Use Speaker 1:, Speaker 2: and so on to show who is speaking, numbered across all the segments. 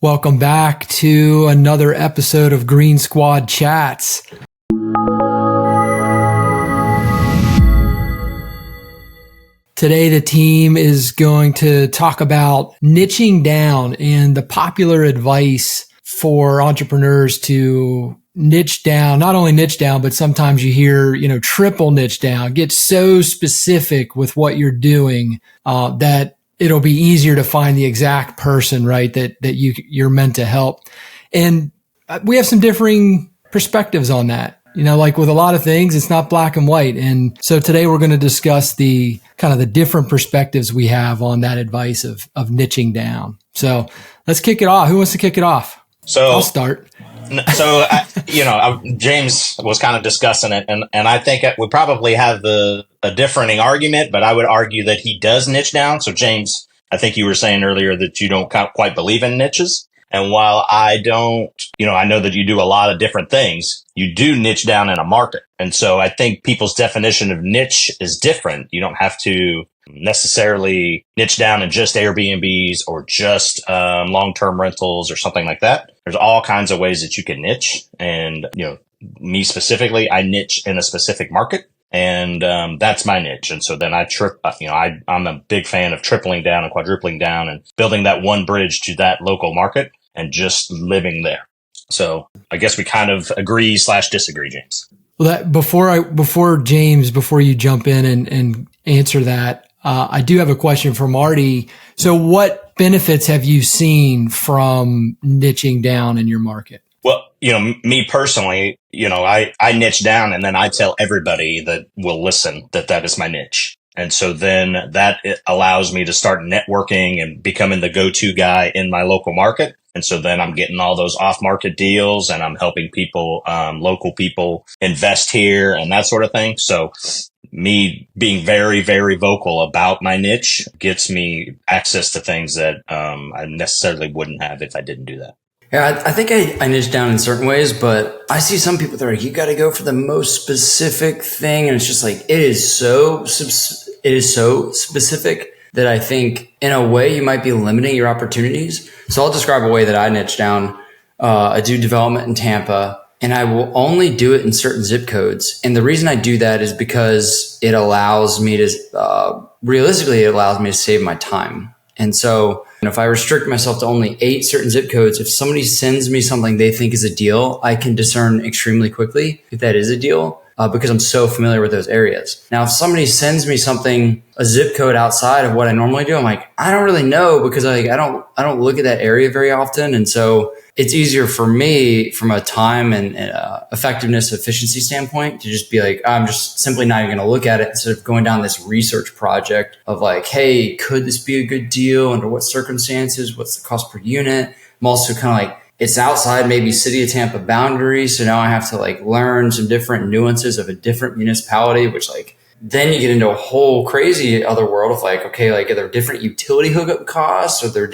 Speaker 1: Welcome back to another episode of GreenSquadChats. Today, the team is going to talk about niching down and the popular advice for entrepreneurs to niche down, not only niche down, but sometimes you hear, triple niche down, get so specific with what you're doing, that it'll be easier to find the exact person, right, that you're meant to help. And we have some differing perspectives on that. Like with a lot of things, it's not black and white. And so today we're going to discuss the kind of the different perspectives we have on that advice of niching down. So let's kick it off. Who wants to kick it off?
Speaker 2: So
Speaker 1: I'll start.
Speaker 2: So, James was kind of discussing it, and I think we probably have a differing argument, but I would argue that he does niche down. So, James, I think you were saying earlier that you don't quite believe in niches. And while I don't, I know that you do a lot of different things, you do niche down in a market. And so I think people's definition of niche is different. You don't have to necessarily niche down in just Airbnbs or just long-term rentals or something like that. There's all kinds of ways that you can niche. And, me specifically, I niche in a specific market. And that's my niche. And so then I'm a big fan of tripling down and quadrupling down and building that one bridge to that local market and just living there. So I guess we kind of agree/disagree, James.
Speaker 1: Well, before you jump in and answer that, I do have a question for Marty. So what benefits have you seen from niching down in your market?
Speaker 2: Well, me personally, I niche down and then I tell everybody that will listen that is my niche. And so then it allows me to start networking and becoming the go-to guy in my local market. And so then I'm getting all those off-market deals and I'm helping people, local people invest here and that sort of thing. So me being very, very vocal about my niche gets me access to things that I necessarily wouldn't have if I didn't do that.
Speaker 3: Yeah, I think I niche down in certain ways, but I see some people that are like, you got to go for the most specific thing. And it's just like, it is so specific that I think in a way you might be limiting your opportunities. So I'll describe a way that I niche down. I do development in Tampa and I will only do it in certain zip codes. And the reason I do that is because it allows me to, realistically, it allows me to save my time. And so if I restrict myself to only 8 certain zip codes, if somebody sends me something they think is a deal, I can discern extremely quickly if that is a deal because I'm so familiar with those areas. Now, if somebody sends me something, a zip code outside of what I normally do, I'm like, I don't really know because I don't look at that area very often. And so it's easier for me from a time and effectiveness, efficiency standpoint to just be like, I'm just simply not even going to look at it instead of going down this research project of like, hey, could this be a good deal? Under what circumstances? What's the cost per unit? I'm also kind of like, it's outside maybe city of Tampa boundaries. So now I have to learn some different nuances of a different municipality, which then you get into a whole crazy other world of are there different utility hookup costs? Are there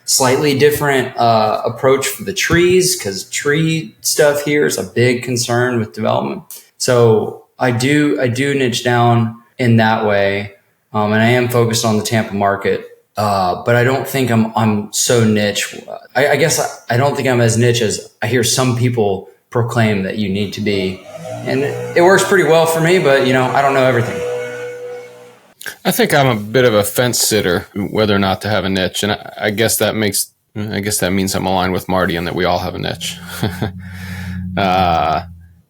Speaker 3: slightly different approach for the trees? Because tree stuff here is a big concern with development. So I do niche down in that way. And I am focused on the Tampa market. But I don't think I'm so niche. I guess I don't think I'm as niche as I hear some people proclaim that you need to be. And it works pretty well for me, but I don't know everything.
Speaker 4: I think I'm a bit of a fence sitter, whether or not to have a niche. And I guess that means I'm aligned with Marty and that we all have a niche.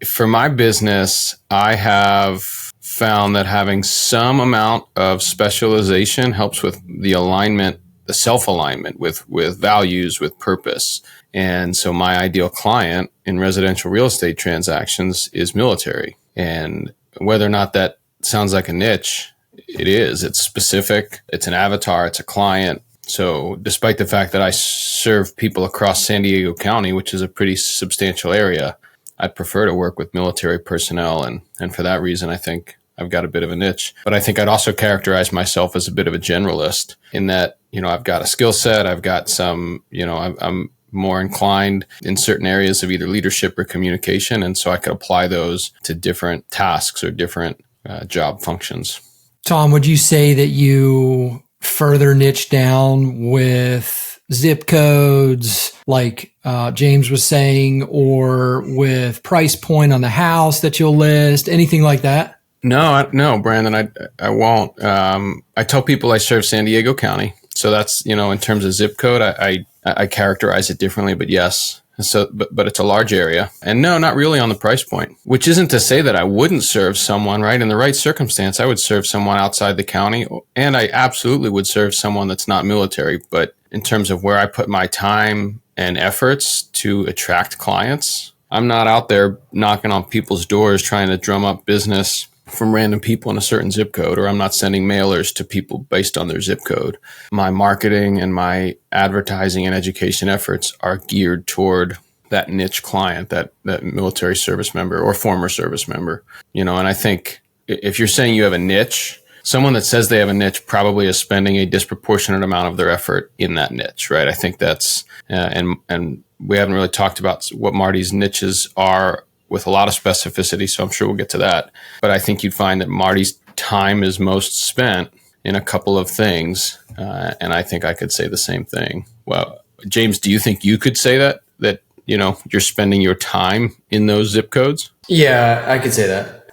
Speaker 4: For my business, I have found that having some amount of specialization helps with the alignment, the self-alignment with values, with purpose. And so my ideal client in residential real estate transactions is military. And whether or not that sounds like a niche, it is. It's specific. It's an avatar. It's a client. So despite the fact that I serve people across San Diego County, which is a pretty substantial area, I'd prefer to work with military personnel. And for that reason, I think I've got a bit of a niche. But I think I'd also characterize myself as a bit of a generalist in that, I've got a skill set. I've got some, I'm more inclined in certain areas of either leadership or communication. And so I could apply those to different tasks or different job functions.
Speaker 1: Tom, would you say that you further niche down with zip codes, like James was saying, or with price point on the house that you'll list, anything like that?
Speaker 4: No, Brandon, I won't. I tell people I serve San Diego County. So that's, in terms of zip code, I characterize it differently, but yes. So, but it's a large area. And no, not really on the price point, which isn't to say that I wouldn't serve someone, right? In the right circumstance, I would serve someone outside the county, and I absolutely would serve someone that's not military. But in terms of where I put my time and efforts to attract clients, I'm not out there knocking on people's doors trying to drum up business from random people in a certain zip code, or I'm not sending mailers to people based on their zip code. My marketing and my advertising and education efforts are geared toward that niche client, that military service member or former service member, and I think if you're saying you have a niche, someone that says they have a niche probably is spending a disproportionate amount of their effort in that niche, right? I think that's, and we haven't really talked about what Marty's niches are with a lot of specificity, so I'm sure we'll get to that. But I think you'd find that Marty's time is most spent in a couple of things, and I think I could say the same thing. Well, James, do you think you could say that you're spending your time in those zip codes?
Speaker 3: Yeah, I could say that.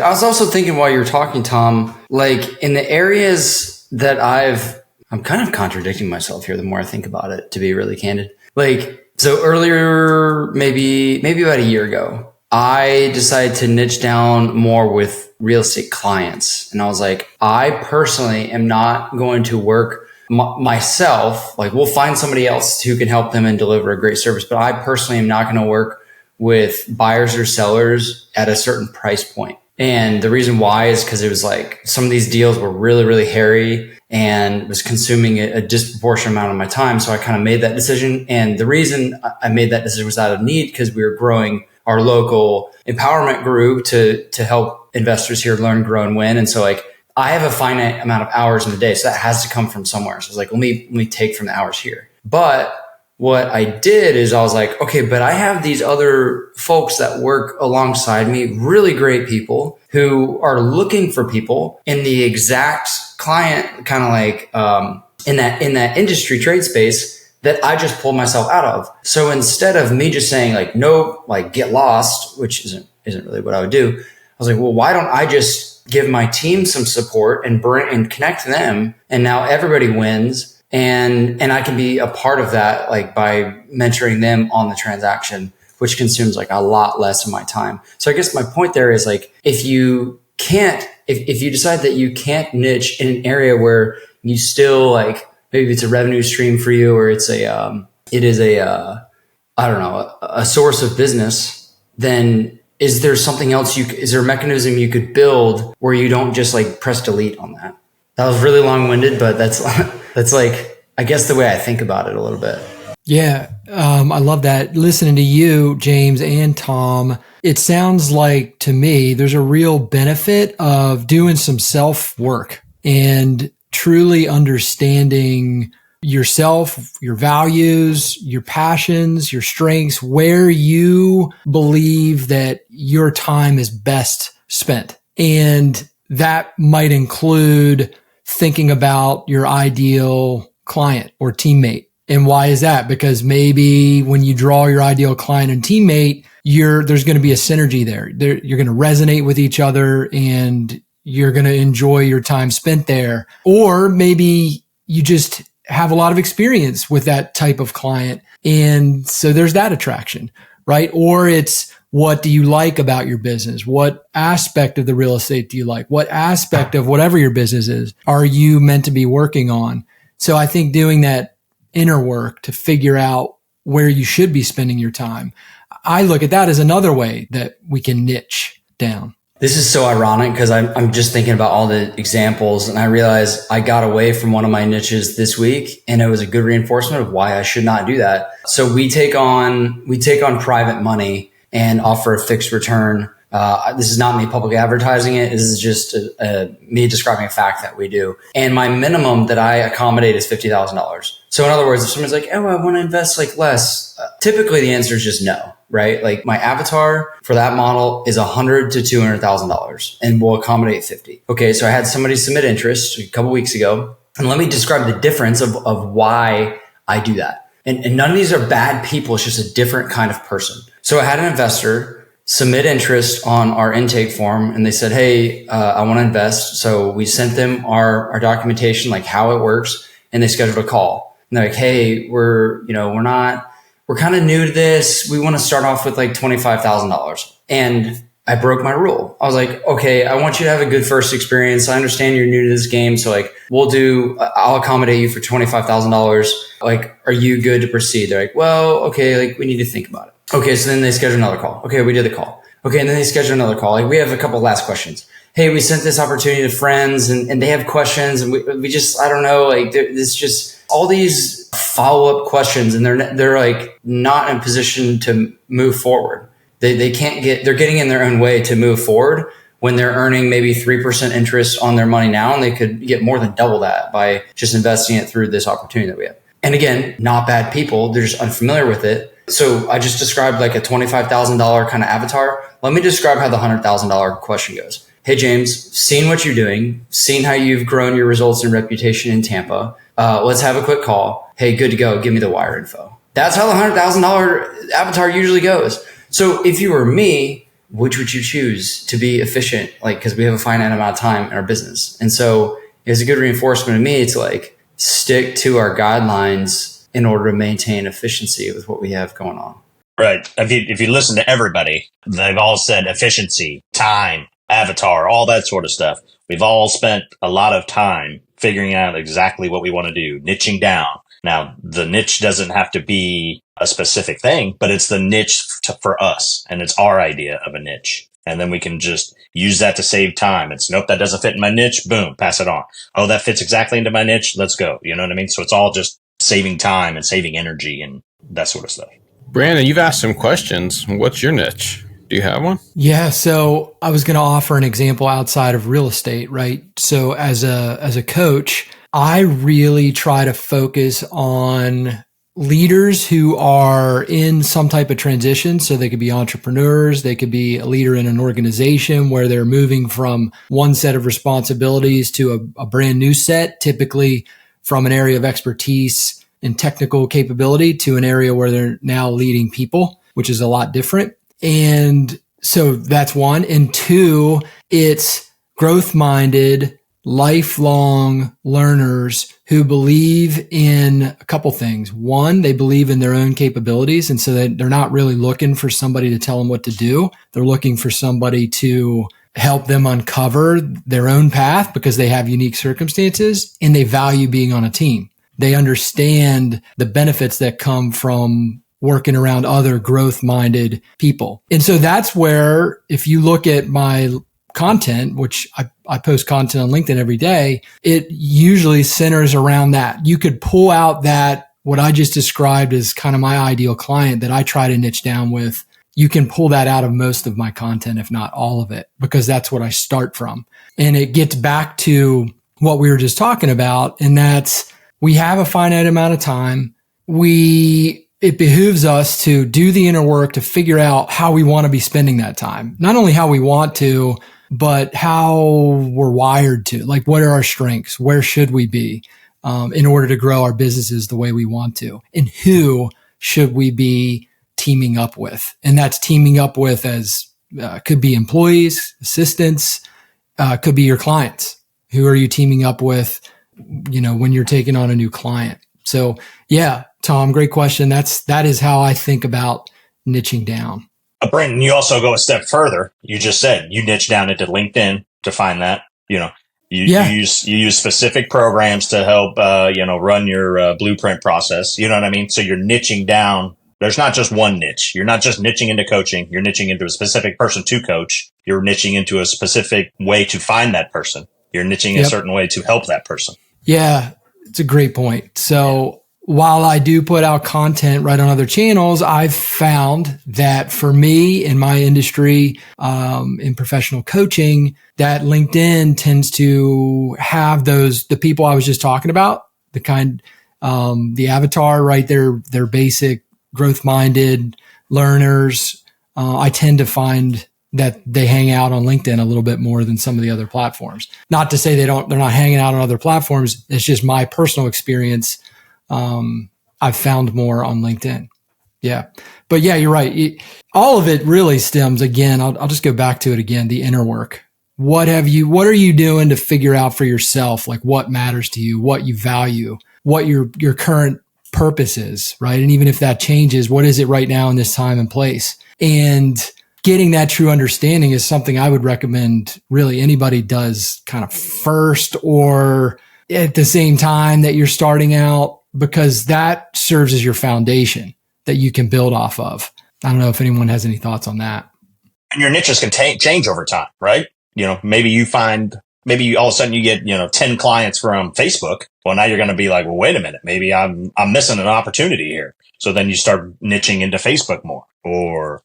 Speaker 3: I was also thinking while you were talking, Tom, like in the areas that I'm kind of contradicting myself here the more I think about it, to be really candid. Like, so earlier, maybe about a year ago, I decided to niche down more with real estate clients. And I was like, I personally am not going to work myself. Like, we'll find somebody else who can help them and deliver a great service. But I personally am not going to work with buyers or sellers at a certain price point. And the reason why is because it was like some of these deals were really, really hairy and was consuming a disproportionate amount of my time. So I kind of made that decision. And the reason I made that decision was out of need because we were growing our local empowerment group to help investors here learn, grow, and win. And so like I have a finite amount of hours in a day, so that has to come from somewhere. So I was like, let me take from the hours here. But what I did is I was like, okay, but I have these other folks that work alongside me, really great people who are looking for people in the exact client kind of like in that industry trade space that I just pulled myself out of. So instead of me just saying like, no, like get lost, which isn't really what I would do. I was like, well, why don't I just give my team some support and connect them? And now everybody wins. And I can be a part of that, like by mentoring them on the transaction, which consumes like a lot less of my time. So I guess my point there is like, if you decide that you can't niche in an area where you still like, maybe it's a revenue stream for you, or it is a source of business, then is there something else is there a mechanism you could build where you don't just like press delete on that? That was really long-winded, but that's like, I guess the way I think about it a little bit.
Speaker 1: Yeah. I love that. Listening to you, James and Tom, it sounds like to me, there's a real benefit of doing some self-work and truly understanding yourself, your values, your passions, your strengths, where you believe that your time is best spent. And that might include thinking about your ideal client or teammate. And why is that? Because maybe when you draw your ideal client and teammate, there's going to be a synergy there. You're going to resonate with each other and you're going to enjoy your time spent there. Or maybe you just have a lot of experience with that type of client. And so there's that attraction, right? Or it's, what do you like about your business? What aspect of the real estate do you like? What aspect of whatever your business is are you meant to be working on? So I think doing that inner work to figure out where you should be spending your time, I look at that as another way that we can niche down.
Speaker 3: This is so ironic because I'm just thinking about all the examples and I realized I got away from one of my niches this week and it was a good reinforcement of why I should not do that. So we take on private money and offer a fixed return. This is not me publicly advertising it. This is just me describing a fact that we do. And my minimum that I accommodate is $50,000. So in other words, if someone's like, oh, I want to invest like less, typically the answer is just no, right? Like my avatar for that model is $100,000 to $200,000 and we'll accommodate 50. Okay. So I had somebody submit interest a couple weeks ago and let me describe the difference of why I do that. And none of these are bad people. It's just a different kind of person. So I had an investor submit interest on our intake form, and they said, hey, I want to invest. So we sent them our documentation, like how it works, and they scheduled a call. And they're like, hey, we're kind of new to this. We want to start off with like $25,000. And I broke my rule. I was like, okay, I want you to have a good first experience. I understand you're new to this game. So like, I'll accommodate you for $25,000. Like, are you good to proceed? They're like, well, okay, like we need to think about it. Okay. So then they schedule another call. Okay. We did the call. Okay. And then they schedule another call. Like we have a couple last questions. Hey, we sent this opportunity to friends and they have questions and we just, I don't know, like there's just all these follow-up questions and they're like not in a position to move forward. They're getting in their own way to move forward when they're earning maybe 3% interest on their money now, and they could get more than double that by just investing it through this opportunity that we have. And again, not bad people. They're just unfamiliar with it. So I just described like a $25,000 kind of avatar. Let me describe how the $100,000 question goes. Hey, James, seen what you're doing, seen how you've grown your results and reputation in Tampa. Let's have a quick call. Hey, good to go. Give me the wire info. That's how the $100,000 avatar usually goes. So if you were me, which would you choose to be efficient? Like, because we have a finite amount of time in our business. And so it's a good reinforcement to me to like stick to our guidelines in order to maintain efficiency with what we have going on.
Speaker 2: Right. If you listen to everybody, they've all said efficiency, time, avatar, all that sort of stuff. We've all spent a lot of time figuring out exactly what we want to do, niching down. Now, the niche doesn't have to be a specific thing, but it's the niche for us, and it's our idea of a niche. And then we can just use that to save time. It's, nope, that doesn't fit in my niche. Boom, pass it on. Oh, that fits exactly into my niche. Let's go. You know what I mean? So it's all just saving time and saving energy and that sort of stuff.
Speaker 4: Brandon, you've asked some questions. What's your niche? Do you have one?
Speaker 1: Yeah. So I was going to offer an example outside of real estate, right? So as a coach, I really try to focus on leaders who are in some type of transition. So they could be entrepreneurs. They could be a leader in an organization where they're moving from one set of responsibilities to a brand new set, typically from an area of expertise and technical capability to an area where they're now leading people, which is a lot different. And so that's one. And two, it's growth-minded, lifelong learners who believe in a couple things. One, they believe in their own capabilities. And so they're not really looking for somebody to tell them what to do. They're looking for somebody to help them uncover their own path because they have unique circumstances, and they value being on a team. They understand the benefits that come from working around other growth-minded people. And so that's where, if you look at my content, which I post content on LinkedIn every day, it usually centers around that. You could pull out that, what I just described as kind of my ideal client that I try to niche down with. You can pull that out of most of my content, if not all of it, because that's what I start from. And it gets back to what we were just talking about. And that's, we have a finite amount of time. It behooves us to do the inner work to figure out how we want to be spending that time. Not only how we want to, but how we're wired to. Like, what are our strengths? Where should we be in order to grow our businesses the way we want to? And who should we be teaming up with? And that's teaming up with as could be employees, assistants, could be your clients. Who are you teaming up with, when you're taking on a new client? So yeah, Tom, great question. That is how I think about niching down.
Speaker 2: Brandon, you also go a step further. You just said you niche down into LinkedIn to find that. You use specific programs to help run your blueprint process. You know what I mean? So you're niching down. There's not just one niche. You're not just niching into coaching. You're niching into a specific person to coach. You're niching into a specific way to find that person. You're niching a certain way to help that person. Yeah,
Speaker 1: it's a great point. So while I do put out content right on other channels, I've found that for me in my industry, in professional coaching, that LinkedIn tends to have the people I was just talking about, the avatar, right? They're basic growth-minded learners. I tend to find that they hang out on LinkedIn a little bit more than some of the other platforms. Not to say they're not hanging out on other platforms. It's just my personal experience. I've found more on LinkedIn. Yeah. But yeah, you're right. All of it really stems, again, I'll just go back to it again, the inner work. What are you doing to figure out for yourself, like what matters to you, what you value, what your current purpose is, right? And even if that changes, what is it right now in this time and place? And getting that true understanding is something I would recommend really anybody does kind of first or at the same time that you're starting out, because that serves as your foundation that you can build off of. I don't know if anyone has any thoughts on that.
Speaker 2: And your niches can change over time, right? Maybe all of a sudden you get, 10 clients from Facebook. Well, now you're going to be like, well, wait a minute, maybe I'm missing an opportunity here. So then you start niching into Facebook more or,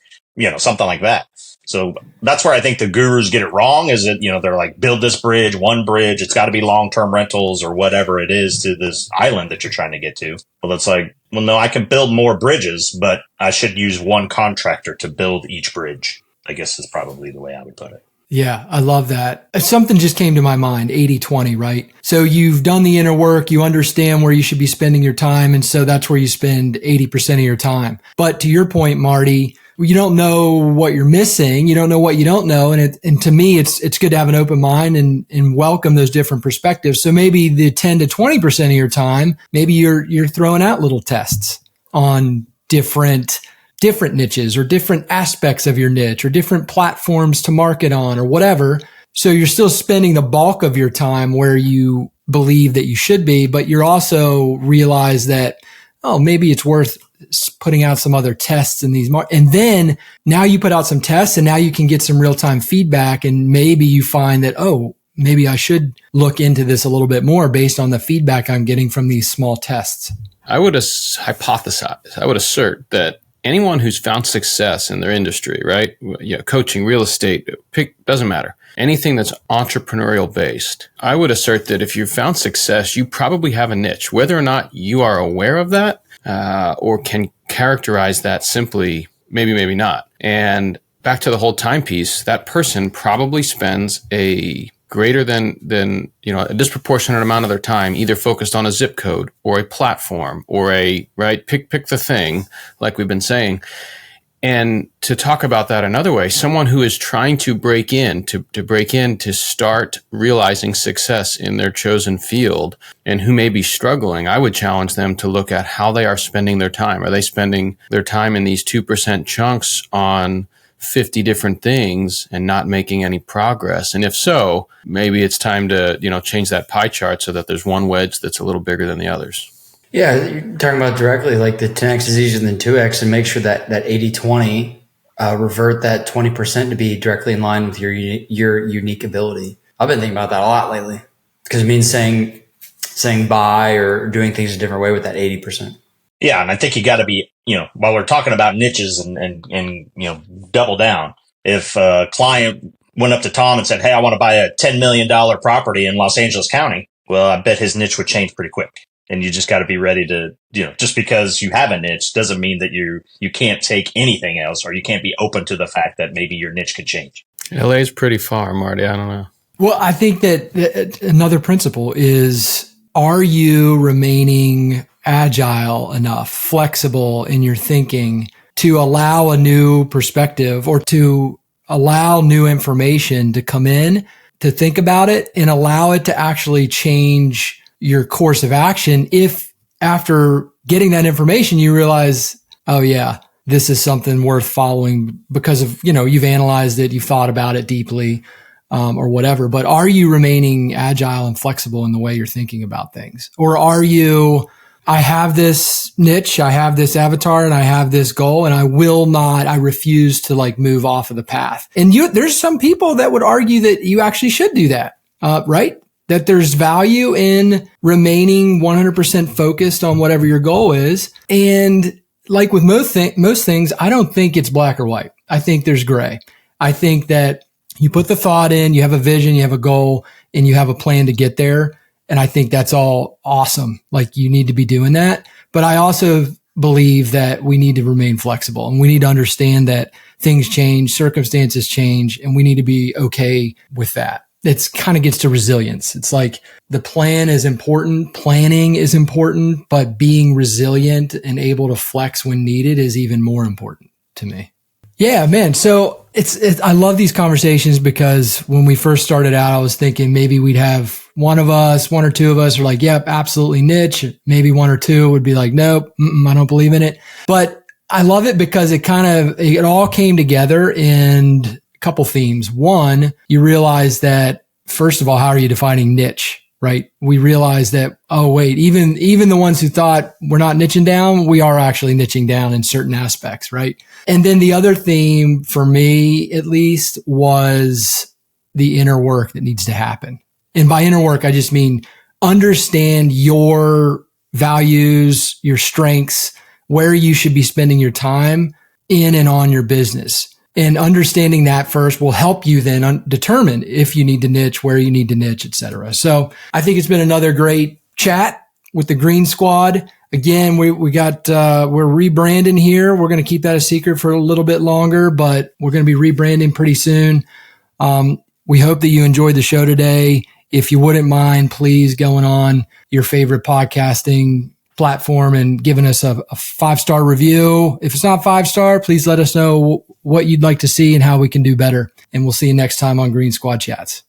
Speaker 2: something like that. So that's where I think the gurus get it wrong is that, they're like, build this bridge, one bridge. It's got to be long-term rentals or whatever it is to this island that you're trying to get to. Well, it's like, well, no, I can build more bridges, but I should use one contractor to build each bridge, I guess is probably the way I would put it.
Speaker 1: Yeah, I love that. Something just came to my mind, 80-20, right? So you've done the inner work, you understand where you should be spending your time, and so that's where you spend 80% of your time. But to your point, Marty, you don't know what you're missing, you don't know what you don't know, and to me, it's good to have an open mind and welcome those different perspectives. So maybe the 10 to 20% of your time, maybe you're throwing out little tests on different niches or different aspects of your niche or different platforms to market on or whatever. So you're still spending the bulk of your time where you believe that you should be, but you're also realize that, maybe it's worth putting out some other tests in these. And then now you put out some tests and now you can get some real-time feedback. And maybe you find that, maybe I should look into this a little bit more based on the feedback I'm getting from these small tests.
Speaker 4: I would hypothesize, I would assert that anyone who's found success in their industry, right? Coaching, real estate, doesn't matter. Anything that's entrepreneurial based. I would assert that if you've found success, you probably have a niche, whether or not you are aware of that, or can characterize that simply, maybe not. And back to the whole timepiece, that person probably spends a greater than a disproportionate amount of their time either focused on a zip code or a platform or pick the thing, like we've been saying. And to talk about that another way, someone who is trying to break in to start realizing success in their chosen field and who may be struggling, I would challenge them to look at how they are spending their time. Are they spending their time in these 2% chunks on 50 different things and not making any progress? And if so, maybe it's time to, change that pie chart so that there's one wedge that's a little bigger than the others.
Speaker 3: Yeah, you're talking about directly like the 10x is easier than 2x, and make sure that 80-20 revert that 20% to be directly in line with your unique ability. I've been thinking about that a lot lately because it means saying bye or doing things a different way with that 80%.
Speaker 2: Yeah, and I think you got to be, while we're talking about niches and double down. If a client went up to Tom and said, "Hey, I want to buy a $10 million property in Los Angeles County," well, I bet his niche would change pretty quick. And you just got to be ready to, just because you have a niche doesn't mean that you can't take anything else, or you can't be open to the fact that maybe your niche could change.
Speaker 4: LA is pretty far, Marty. I don't know.
Speaker 1: Well, I think that another principle is, are you remaining agile enough, flexible in your thinking to allow a new perspective or to allow new information to come in, to think about it and allow it to actually change your course of action if after getting that information you realize, oh yeah, this is something worth following because of, you've analyzed it, you've thought about it deeply, or whatever. But are you remaining agile and flexible in the way you're thinking about things? Or are you, I have this niche, I have this avatar, and I have this goal, and I refuse to move off of the path. And there's some people that would argue that you actually should do that, right? That there's value in remaining 100% focused on whatever your goal is. And like with most things, I don't think it's black or white. I think there's gray. I think that you put the thought in, you have a vision, you have a goal, and you have a plan to get there. And I think that's all awesome. You need to be doing that. But I also believe that we need to remain flexible and we need to understand that things change, circumstances change, and we need to be okay with that. it's kind of gets to resilience. It's like the plan is important, planning is important, but being resilient and able to flex when needed is even more important to me. Yeah, man. So I love these conversations because when we first started out, I was thinking maybe we'd have one or two of us are like, yep, absolutely niche. Maybe one or two would be like, nope, I don't believe in it. But I love it because it all came together in couple themes. One, you realize that, first of all, how are you defining niche, right? We realize that, oh, wait, even the ones who thought we're not niching down, we are actually niching down in certain aspects, right? And then the other theme for me, at least, was the inner work that needs to happen. And by inner work, I just mean understand your values, your strengths, where you should be spending your time in and on your business. And understanding that first will help you then determine if you need to niche, where you need to niche, et cetera. So I think it's been another great chat with the Green Squad. Again, we're rebranding here. We're going to keep that a secret for a little bit longer, but we're going to be rebranding pretty soon. We hope that you enjoyed the show today. If you wouldn't mind, please going on your favorite podcasting platform and giving us a 5-star review. If it's not 5-star, please let us know what you'd like to see and how we can do better. And we'll see you next time on Green Squad Chats.